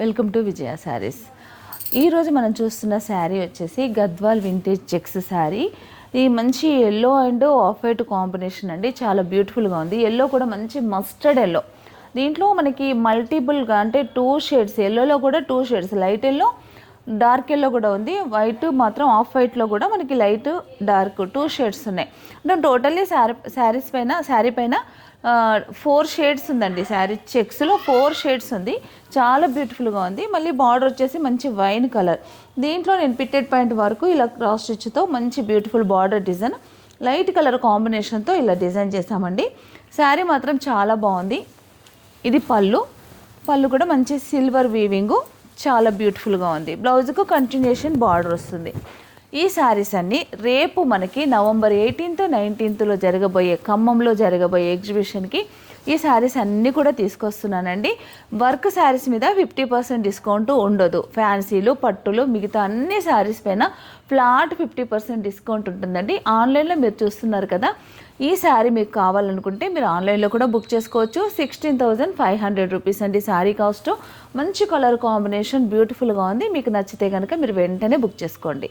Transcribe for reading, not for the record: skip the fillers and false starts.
Welcome to విజయ శారీస్. ఈరోజు మనం చూస్తున్న శారీ వచ్చేసి గద్వాల్ వింటేజ్ చెక్స్ శారీ. ఇది మంచి yellow and off white combination అండి, చాలా బ్యూటిఫుల్గా ఉంది. ఎల్లో కూడా మంచి మస్టర్డ్ ఎల్లో. దీంట్లో మనకి మల్టిపుల్గా అంటే 2 షేడ్స్, ఎల్లోలో కూడా 2 shades, light yellow dark yellow కూడా ఉంది. వైట్ మాత్రం ఆఫ్ వైట్లో కూడా మనకి లైట్ డార్క్ 2 షేడ్స్ ఉన్నాయి. అంటే టోటల్లీ శారీ పైన 4 షేడ్స్ ఉందండి. శారీ చెక్స్లో 4 షేడ్స్ ఉంది, చాలా బ్యూటిఫుల్గా ఉంది. మళ్ళీ బార్డర్ వచ్చేసి మంచి వైన్ కలర్. దీంట్లో నేను పిట్టెడ్ పాయింట్ వరకు ఇలా క్రాస్ స్టిచ్తో మంచి beautiful border design, light colour కాంబినేషన్తో ఇలా డిజైన్ చేసామండి. శారీ మాత్రం చాలా బాగుంది. ఇది పళ్ళు కూడా మంచి సిల్వర్ వీవింగు, చాలా బ్యూటిఫుల్గా ఉంది. బ్లౌజ్కు కంటిన్యూషన్ బార్డర్ వస్తుంది. ఈ శారీస్ అన్నీ రేపు మనకి నవంబర్ 18th, 19th జరగబోయే ఖమ్మంలో జరగబోయే ఎగ్జిబిషన్కి ఈ శారీస్ అన్నీ కూడా తీసుకొస్తున్నానండి. వర్క్ శారీస్ మీద 50% డిస్కౌంట్ ఉండదు. ఫ్యాన్సీలు, పట్టులు, మిగతా అన్ని శారీస్ పైన ఫ్లాట్ 50% డిస్కౌంట్ ఉంటుందండి. ఆన్లైన్లో మీరు చూస్తున్నారు కదా, ఈ శారీ మీకు కావాలనుకుంటే మీరు ఆన్లైన్లో కూడా బుక్ చేసుకోవచ్చు. 16,500 రూపీస్ అండి శారీ కాస్ట్. మంచి కలర్ కాంబినేషన్, బ్యూటిఫుల్గా ఉంది. మీకు నచ్చితే కనుక మీరు వెంటనే బుక్ చేసుకోండి.